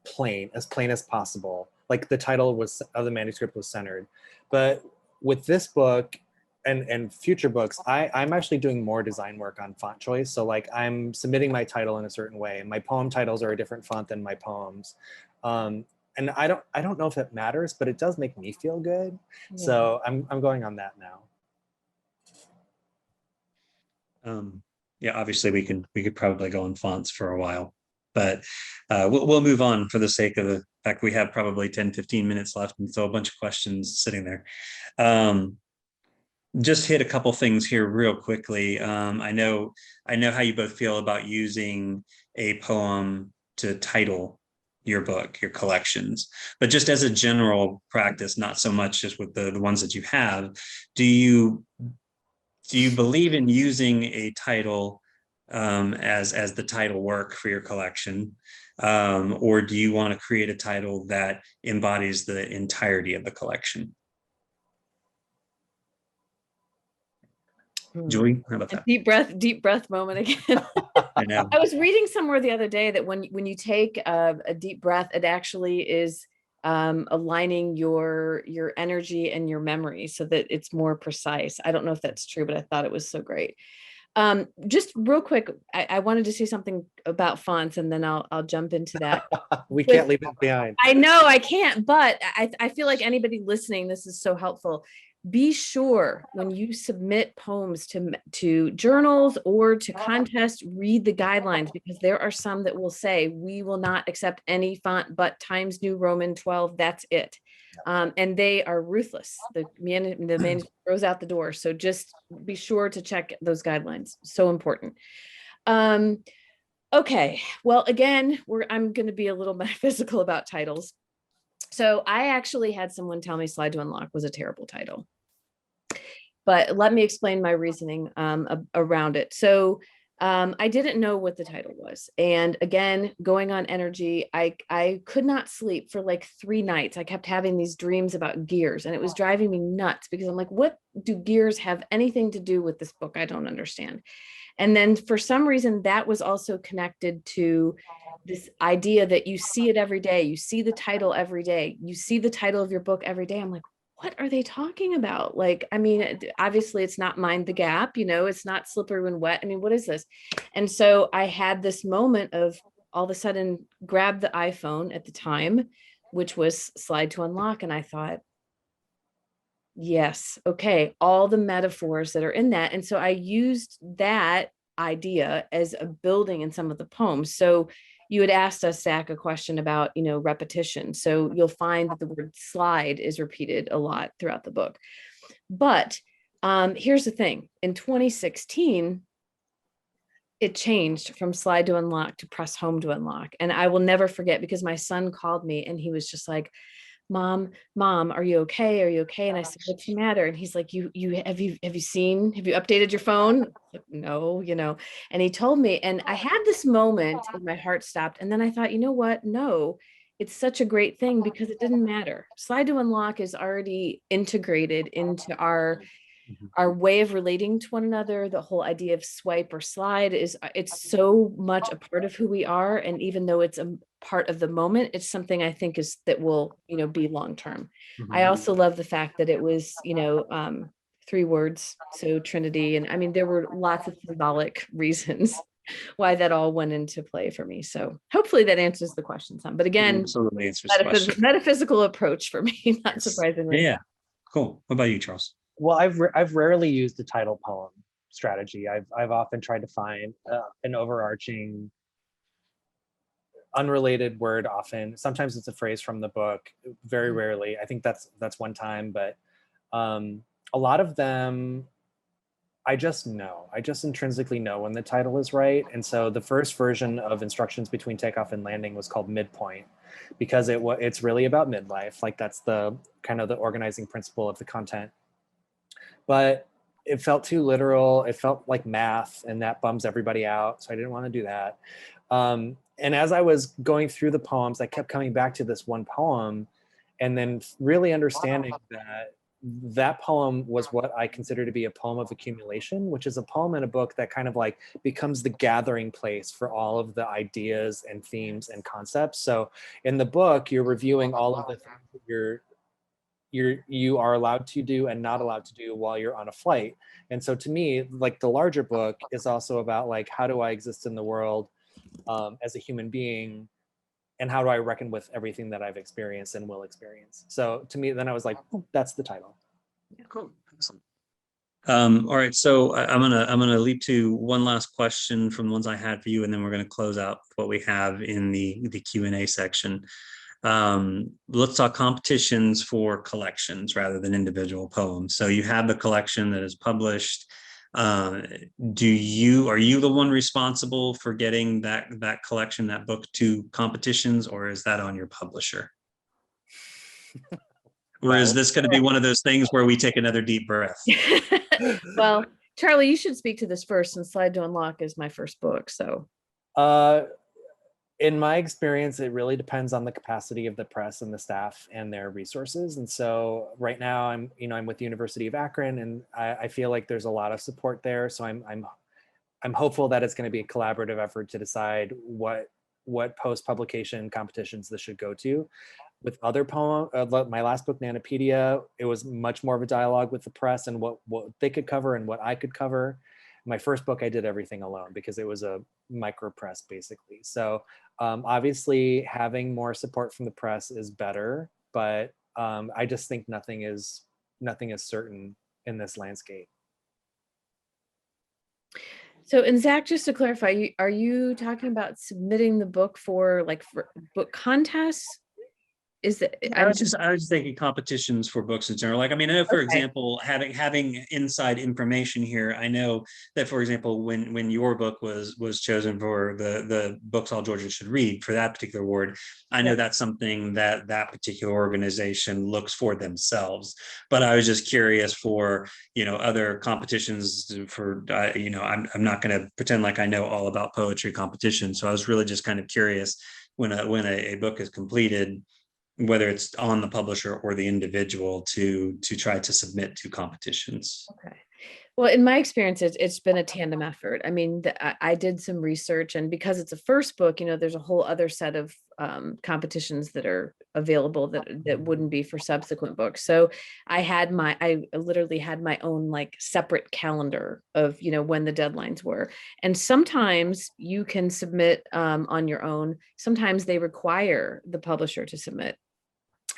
plain as possible. Like the title of the manuscript was centered. But with this book and future books, I'm actually doing more design work on font choice. So like I'm submitting my title in a certain way. My poem titles are a different font than my poems. And I don't know if it matters, but it does make me feel good. Yeah. So I'm going on that now. Yeah, obviously we could probably go on fonts for a while, but we'll move on for the sake of the fact we have probably 10-15 minutes left, and so a bunch of questions sitting there. Just hit a couple things here real quickly. I know how you both feel about using a poem to title your book, your collections, but just as a general practice, not so much just with the ones that you have, do you do you believe in using a title as the title work for your collection? Or do you want to create a title that embodies the entirety of the collection? Julie, how about that? Deep breath moment again. I know. I was reading somewhere the other day that when you take a deep breath, it actually is aligning your energy and your memory so that it's more precise. I don't know if that's true, but I thought it was so great. Just real quick, I wanted to say something about fonts, and then I'll jump into that. We can't leave it behind. I know I can't, but I feel like anybody listening, this is so helpful. Be sure when you submit poems to journals or to contests, read the guidelines, because there are some that will say we will not accept any font but Times New Roman 12. That's it. And they are ruthless. The man throws out the door. So just be sure to check those guidelines. So important. Okay. Well, again, I'm going to be a little metaphysical about titles. So I actually had someone tell me Slide to Unlock was a terrible title. But let me explain my reasoning around it. So I didn't know what the title was. And again, going on energy, I could not sleep for like 3 nights. I kept having these dreams about gears, and it was driving me nuts because I'm like, what do gears have anything to do with this book? I don't understand. And then for some reason, that was also connected to this idea that you see it every day. You see the title every day. You see the title of your book every day. I'm like, what are they talking about? Like, I mean, obviously it's not Mind the Gap, it's not Slippery When Wet. I mean, what is this? And so I had this moment of all of a sudden grab the iPhone at the time, which was Slide to Unlock. And I thought, yes, okay, all the metaphors that are in that. And so I used that idea as a building in some of the poems. So you had asked us, Zach, a question about, repetition. So you'll find that the word slide is repeated a lot throughout the book. But here's the thing. In 2016, it changed from Slide to Unlock to Press Home to Unlock. And I will never forget, because my son called me and he was just like, Mom, are you okay? Are you okay? And I said, what's the matter? And he's like, have you updated your phone? Like, no, and he told me, and I had this moment and my heart stopped. And then I thought, you know what? No, it's such a great thing because it didn't matter. Slide to Unlock is already integrated into our way of relating to one another. The whole idea of swipe or slide it's so much a part of who we are. And even though it's a part of the moment, it's something I think that will, be long-term. I also love the fact that it was, 3 words. So Trinity. And I mean, there were lots of symbolic reasons why that all went into play for me. So hopefully that answers the question some, but again, absolutely answers the question. Metaphysical approach for me, not surprisingly. Yeah. Cool. What about you, Charles? Well, I've rarely used the title poem strategy. I've often tried to find an overarching, unrelated word. Often, sometimes it's a phrase from the book. Very rarely. I think that's one time, but a lot of them, I just know. I just intrinsically know when the title is right. And so the first version of Instructions Between Takeoff and Landing was called Midpoint, because it's really about midlife. Like that's the kind of the organizing principle of the content. But it felt too literal. It felt like math, and that bums everybody out. So I didn't want to do that. And as I was going through the poems, I kept coming back to this one poem, and then really understanding that poem was what I consider to be a poem of accumulation, which is a poem in a book that kind of like becomes the gathering place for all of the ideas and themes and concepts. So in the book, you're reviewing all of the things that you are allowed to do and not allowed to do while you're on a flight. And so to me, like the larger book is also about like, how do I exist in the world as a human being, and how do I reckon with everything that I've experienced and will experience? So to me, then I was like, oh, that's the title. Cool. Excellent. All right, so I'm gonna leap to one last question from the ones I had for you, and then we're gonna close out what we have in the Q&A section. Let's talk competitions for collections rather than individual poems. So you have the collection that is published. Are you the one responsible for getting that collection, that book, to competitions, or is that on your publisher? Or is this going to be one of those things where we take another deep breath? Well, Charlie, you should speak to this first, since Slide to Unlock is my first book. So in my experience, it really depends on the capacity of the press and the staff and their resources. And so right now I'm with the University of Akron, and I feel like there's a lot of support there. So I'm hopeful that it's going to be a collaborative effort to decide what post-publication competitions this should go to. With other my last book, Nanopedia, it was much more of a dialogue with the press and what they could cover and what I could cover. My first book, I did everything alone because it was a micro press basically. So obviously having more support from the press is better, but I just think nothing is certain in this landscape. So, and Zach, just to clarify, are you talking about submitting the book for book contests? I was just thinking competitions for books in general. Like, I mean, I know, for example, having inside information here, I know that, for example, when your book was chosen for the books all Georgians should read for that particular award, I know that's something that particular organization looks for themselves. But I was just curious for, other competitions for, I'm not going to pretend like I know all about poetry competitions. So I was really just kind of curious when a book is completed, whether it's on the publisher or the individual to try to submit to competitions. Okay. Well, in my experience, it's been a tandem effort. I mean, I did some research, and because it's a first book, there's a whole other set of competitions that are available that wouldn't be for subsequent books. So I literally had my own separate calendar of, when the deadlines were. And sometimes you can submit on your own. Sometimes they require the publisher to submit.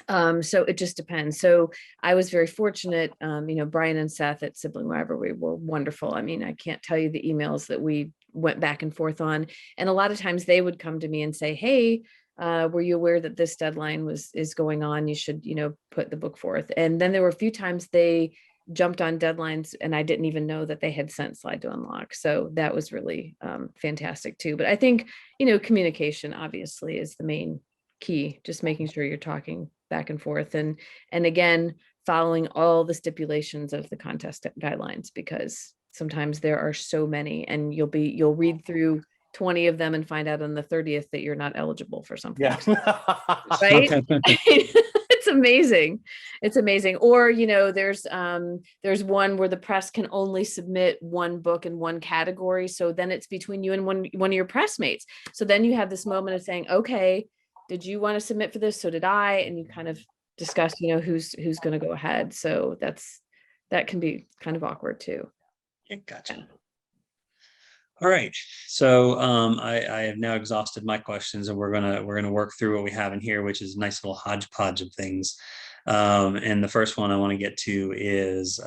So it just depends. So I was very fortunate, Brian and Seth at Sibling Library were wonderful. I mean, I can't tell you the emails that we went back and forth on. And a lot of times they would come to me and say, hey, were you aware that this deadline is going on? You should, put the book forth. And then there were a few times they jumped on deadlines and I didn't even know that they had sent Slide to Unlock. So that was really fantastic too. But I think, communication obviously is the main key, just making sure you're talking back and forth and again following all the stipulations of the contest guidelines, because sometimes there are so many and you'll read through 20 of them and find out on the 30th that you're not eligible for something. Yeah. Right. It's amazing. Or there's one where the press can only submit one book in one category, so then it's between you and one of your pressmates. So then you have this moment of saying, okay, did you want to submit for this? So did I. And you kind of discuss, who's going to go ahead. So that can be kind of awkward too. Yeah, gotcha. All right. So I have now exhausted my questions, and we're gonna work through what we have in here, which is a nice little hodgepodge of things. And the first one I want to get to is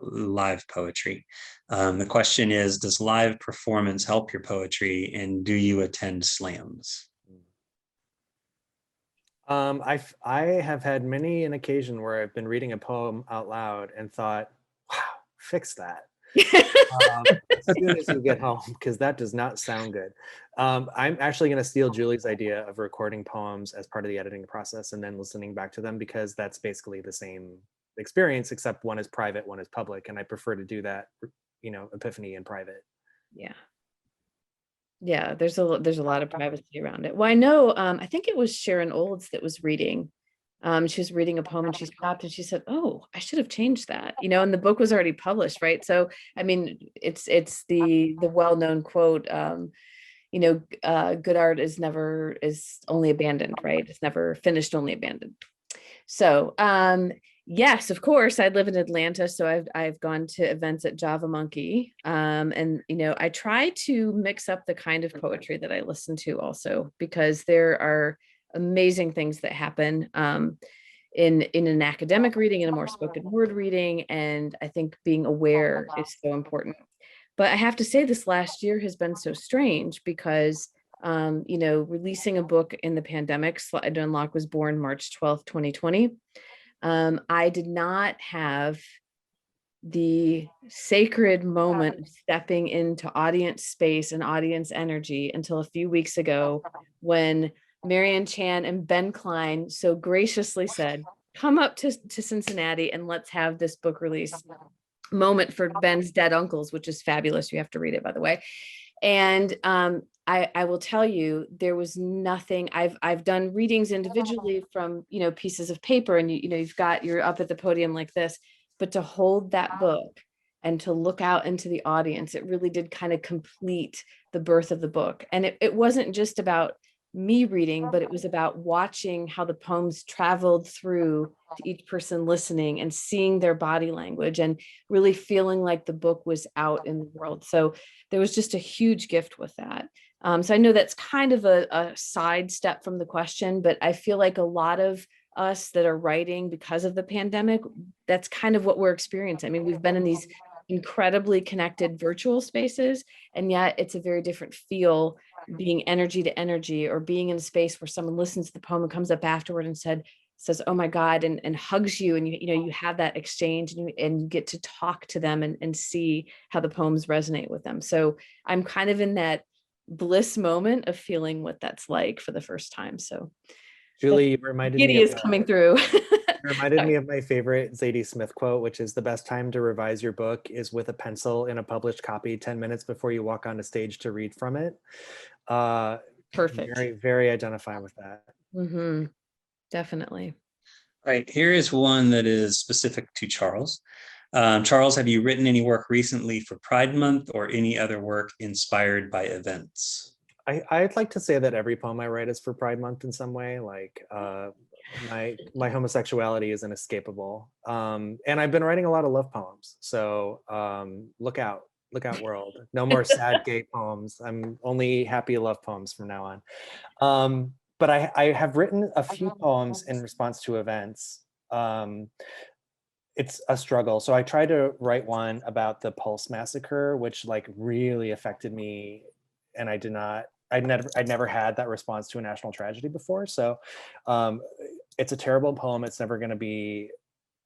live poetry. The question is, does live performance help your poetry, and do you attend slams? I have had many an occasion where I've been reading a poem out loud and thought, wow, fix that. As soon as you get home, because that does not sound good. I'm actually going to steal Julie's idea of recording poems as part of the editing process and then listening back to them, because that's basically the same experience, except one is private, one is public. And I prefer to do that, epiphany in private. Yeah, there's a lot of privacy around it. Well, I know, I think it was Sharon Olds that was reading. She was reading a poem and she stopped and she said, oh, I should have changed that, and the book was already published, right? So, I mean, it's the well-known quote, good art is only abandoned, right? It's never finished, only abandoned. So, yes, of course, I live in Atlanta, so I've gone to events at Java Monkey, and I try to mix up the kind of poetry that I listen to also, because there are amazing things that happen in an academic reading and a more spoken word reading, and I think being aware is so important. But I have to say, this last year has been so strange because releasing a book in the pandemic. Slide to Unlock was born March 12th, 2020. I did not have the sacred moment of stepping into audience space and audience energy until a few weeks ago, when Marianne Chan and Ben Klein so graciously said, come up to Cincinnati and let's have this book release. moment for Ben's dead uncles, which is fabulous. You have to read it, by the way. And I will tell you, there was nothing. I've done readings individually from, you know, pieces of paper, and you know, you're up at the podium like this, but to hold that book and to look out into the audience, it really did kind of complete the birth of the book. And it wasn't just about me reading, but it was about watching how the poems traveled through to each person listening and seeing their body language and really feeling like the book was out in the world. So there was just a huge gift with that. So I know that's kind of a side step from the question, but I feel like a lot of us that are writing because of the pandemic, that's kind of what we're experiencing. I mean, we've been in these incredibly connected virtual spaces, and yet it's a very different feel being energy to energy, or being in a space where someone listens to the poem and comes up afterward and says, oh my God, and hugs you. And you know, you have that exchange, and you get to talk to them and see how the poems resonate with them. So I'm kind of in that bliss moment of feeling what that's like for the first time. So Julie, you reminded me is coming through. reminded me of my favorite Zadie Smith quote, which is, the best time to revise your book is with a pencil in a published copy 10 minutes before you walk on a stage to read from it. Perfect. Very, very identify with that. Mm-hmm. Definitely. All right, here is one that is specific to Charles. Charles, have you written any work recently for Pride Month or any other work inspired by events? I'd like to say that every poem I write is for Pride Month in some way. Like my homosexuality is inescapable. And I've been writing a lot of love poems. So look out world. No more sad gay poems. I'm only happy love poems from now on. But I have written a few poems in response to events. It's a struggle. So I tried to write one about the Pulse massacre, which like really affected me. And I'd never had that response to a national tragedy before. So it's a terrible poem. It's never going to be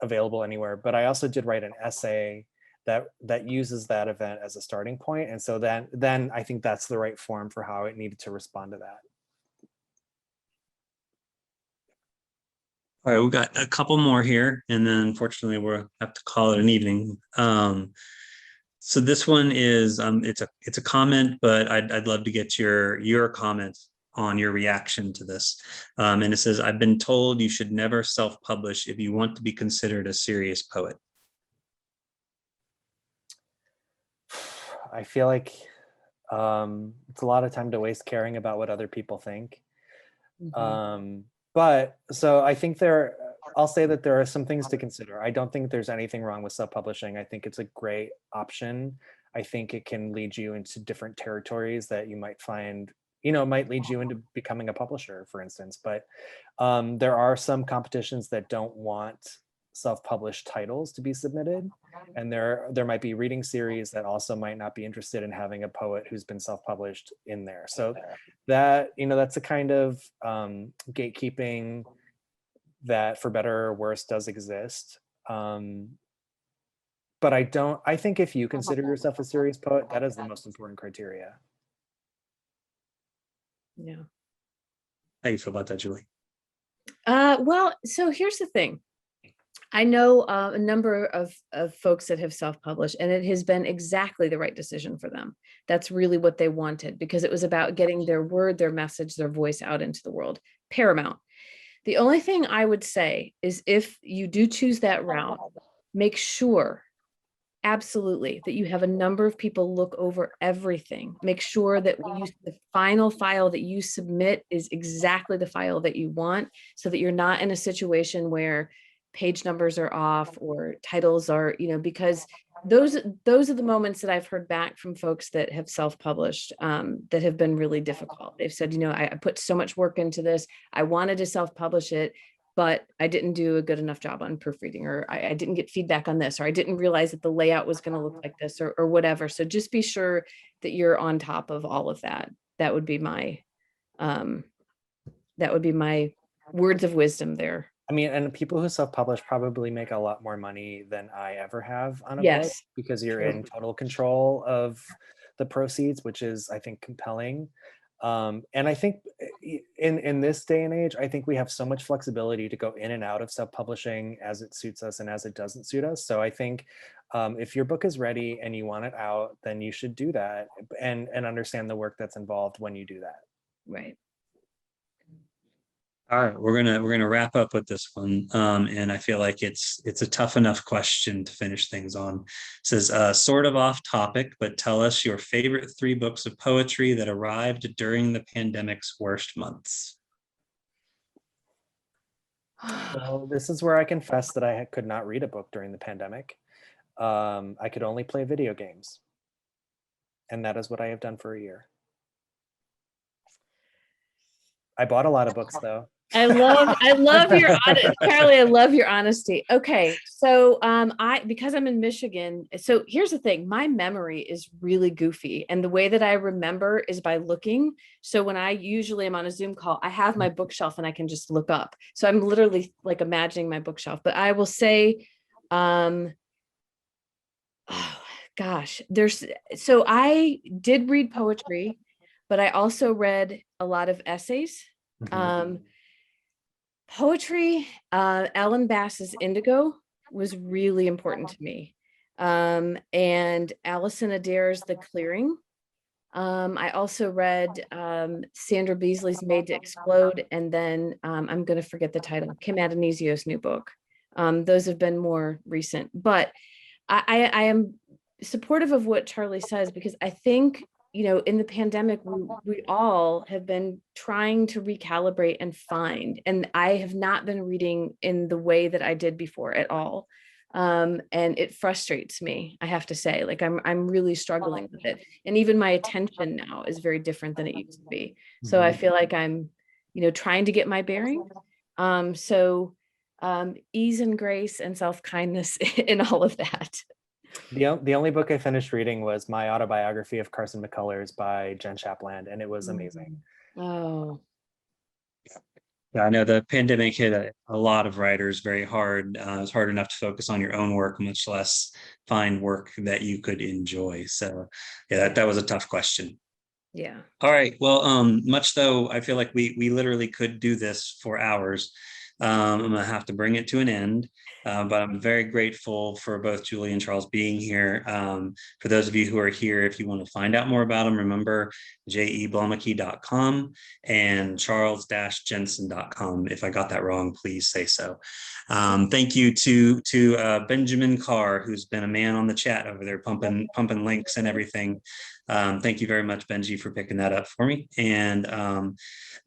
available anywhere. But I also did write an essay that uses that event as a starting point. And so then I think that's the right form for how it needed to respond to that. All right, we've got a couple more here, and then unfortunately we'll have to call it an evening. So this one is it's a comment, but I'd love to get your comment on your reaction to this. And it says, I've been told you should never self-publish if you want to be considered a serious poet. I feel like it's a lot of time to waste caring about what other people think. Mm-hmm. But so I think I'll say that there are some things to consider. I don't think there's anything wrong with self-publishing. I think it's a great option. I think it can lead you into different territories that you might find, you know, might lead you into becoming a publisher, for instance. But there are some competitions that don't want self-published titles to be submitted, and there might be reading series that also might not be interested in having a poet who's been self-published in there. So that, you know, that's a kind of gatekeeping that, for better or worse, does exist. But I think if you consider yourself a serious poet, that is the most important criteria. Yeah. How do you feel about that, Julie? Well, so here's the thing. I know a number of folks that have self-published, and it has been exactly the right decision for them. That's really what they wanted, because it was about getting their word, their message, their voice out into the world. Paramount. The only thing I would say is, if you do choose that route, make sure, absolutely, that you have a number of people look over everything. Make sure that the final file that you submit is exactly the file that you want, so that you're not in a situation where page numbers are off or titles are, you know, because those are the moments that I've heard back from folks that have self-published that have been really difficult. They've said, you know, I put so much work into this. I wanted to self-publish it, but I didn't do a good enough job on proofreading, or I didn't get feedback on this, or I didn't realize that the layout was going to look like this, or whatever. So just be sure that you're on top of all of that. That would be my words of wisdom there. I mean, and people who self-publish probably make a lot more money than I ever have on a book, because you're in total control of the proceeds, which is, I think, compelling. And I think, in this day and age, I think we have so much flexibility to go in and out of self-publishing as it suits us and as it doesn't suit us. So I think if your book is ready and you want it out, then you should do that and understand the work that's involved when you do that. Right. All right, we're gonna wrap up with this one, and I feel like it's a tough enough question to finish things on. It says, sort of off topic, but tell us your favorite 3 books of poetry that arrived during the pandemic's worst months. Well, this is where I confess that I could not read a book during the pandemic. I could only play video games, and that is what I have done for a year. I bought a lot of books though. I love your honesty, Charlie. I love your honesty. Okay, so because I'm in Michigan, so here's the thing: my memory is really goofy, and the way that I remember is by looking. So when I usually am on a Zoom call, I have my bookshelf and I can just look up. So I'm literally like imagining my bookshelf. But I will say, oh gosh, so I did read poetry, but I also read a lot of essays. Poetry, Ellen Bass's Indigo was really important to me. And Alison Adair's The Clearing. I also read Sandra Beasley's Made to Explode, and then I'm going to forget the title, Kim Adonisio's new book. Those have been more recent, but I am supportive of what Charlie says, because I think, you know, in the pandemic, we all have been trying to recalibrate and find, and I have not been reading in the way that I did before at all. And it frustrates me, I have to say. Like I'm really struggling with it. And even my attention now is very different than it used to be. So I feel like I'm, you know, trying to get my bearing. Ease and grace and self-kindness in all of that. The only book I finished reading was my autobiography of Carson McCullers by Jen Shapland, and it was amazing. Oh. Yeah, I know the pandemic hit a lot of writers very hard. It was hard enough to focus on your own work, much less find work that you could enjoy. So yeah, that was a tough question. Yeah. All right. Well, much though I feel like we literally could do this for hours. I'm gonna have to bring it to an end, but I'm very grateful for both Julie and Charles being here. For those of you who are here, if you want to find out more about them, remember jeblomeke.com and charles-jensen.com. If I got that wrong, please say so. Thank you to Benjamin Carr, who's been a man on the chat over there, pumping links and everything. Thank you very much, Benji, for picking that up for me. And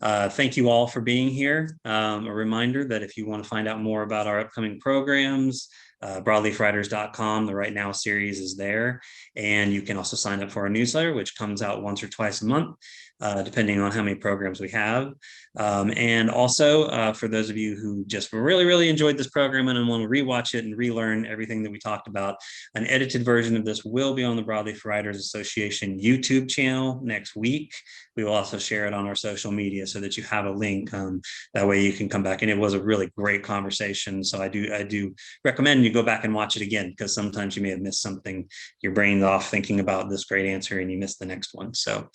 thank you all for being here. A reminder that if you want to find out more about our upcoming programs, broadleafwriters.com, the Right Now series is there. And you can also sign up for our newsletter, which comes out once or twice a month, depending on how many programs we have. And also for those of you who just really, really enjoyed this program and want to rewatch it and relearn everything that we talked about, an edited version of this will be on the Broadleaf Writers Association YouTube channel next week. We will also share it on our social media so that you have a link. That way you can come back. And it was a really great conversation. So I do recommend you go back and watch it again, because sometimes you may have missed something. Your brain's off thinking about this great answer and you missed the next one. So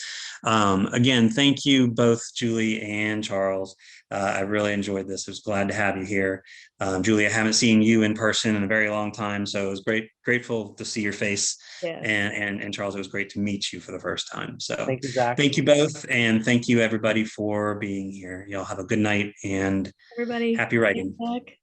again, thank you both, Julie and Charles. I really enjoyed this. I was glad to have you here. Julie, I haven't seen you in person in a very long time, so it was grateful to see your face. Yeah. And Charles, it was great to meet you for the first time. So Thank you, Zach. Thank you both, and thank you everybody for being here. Y'all have a good night and Everybody, happy writing. Thanks, Zach.